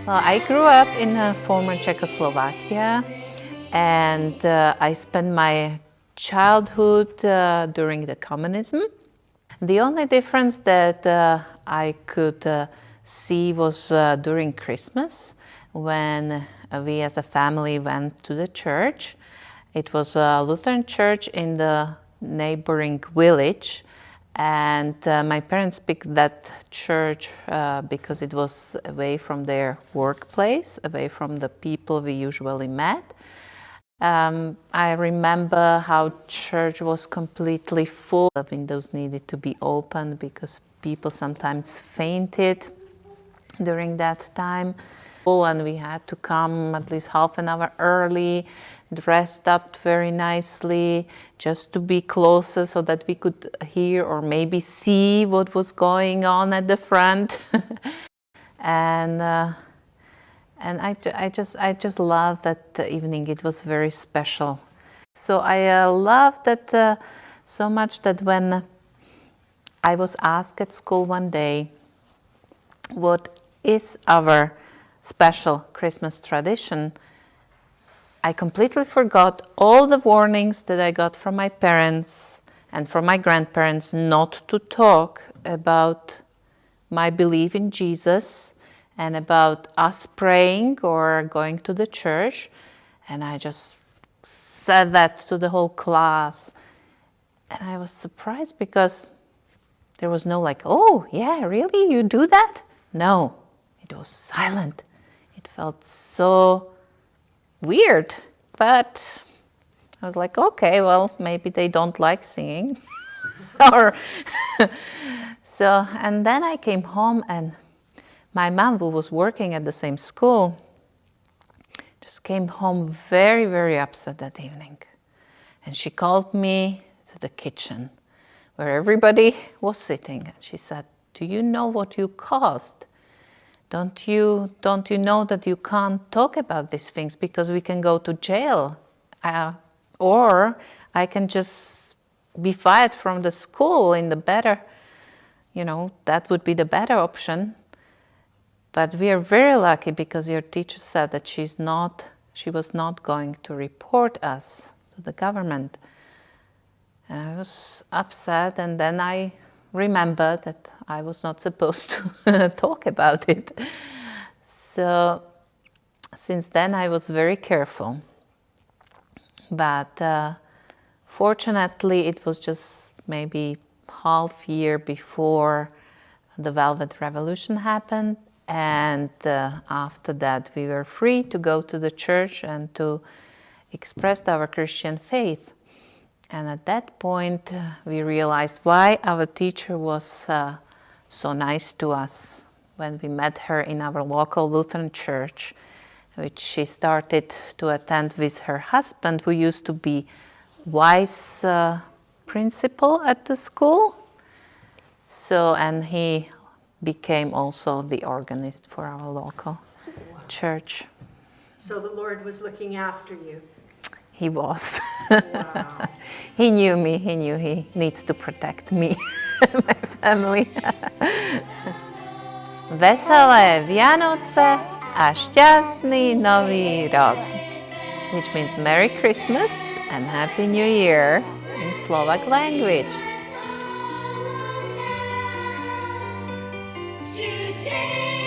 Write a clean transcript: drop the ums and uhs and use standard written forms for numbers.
Well, I grew up in former Czechoslovakia, and I spent my childhood during the communism. The only difference that I could see was during Christmas, when we as a family went to the church. It was a Lutheran church in the neighboring village, and my parents picked that church because it was away from their workplace, away from the people we usually met. I remember how church was completely full. The windows needed to be opened because people sometimes fainted during that time. And we had to come at least half an hour early, dressed up very nicely, just to be closer so that we could hear or maybe see what was going on at the front. and I just loved that evening. It was very special. So I loved that so much that when I was asked at school one day, what is our special Christmas tradition, I completely forgot all the warnings that I got from my parents and from my grandparents not to talk about my belief in Jesus and about us praying or going to the church. And I just said that to the whole class. And I was surprised because there was no like, oh, yeah, really? You do that? No, it was silent. It felt so weird, but I was like, okay, well, maybe they don't like singing. or so, and then I came home, and my mom, who was working at the same school, just came home very, very upset that evening. And she called me to the kitchen where everybody was sitting. And she said, do you know what you caused? Don't you know that you can't talk about these things because we can go to jail? Or I can just be fired from the school in the better, that would be the better option. But we are very lucky because your teacher said that she was not going to report us to the government. And I was upset, and then I remembered that I was not supposed to talk about it. So since then I was very careful. But fortunately it was just maybe half year before the Velvet Revolution happened. And after that we were free to go to the church and to express our Christian faith. And at that point we realized why our teacher was so nice to us when we met her in our local Lutheran church, which she started to attend with her husband, who used to be vice principal at the school. So, and he became also the organist for our local church. So the Lord was looking after you. He was. Wow. He knew me. He knew he needs to protect me, my family. Veselé Vianoce a šťastný nový rok, which means Merry Christmas and Happy New Year in Slovak language. Today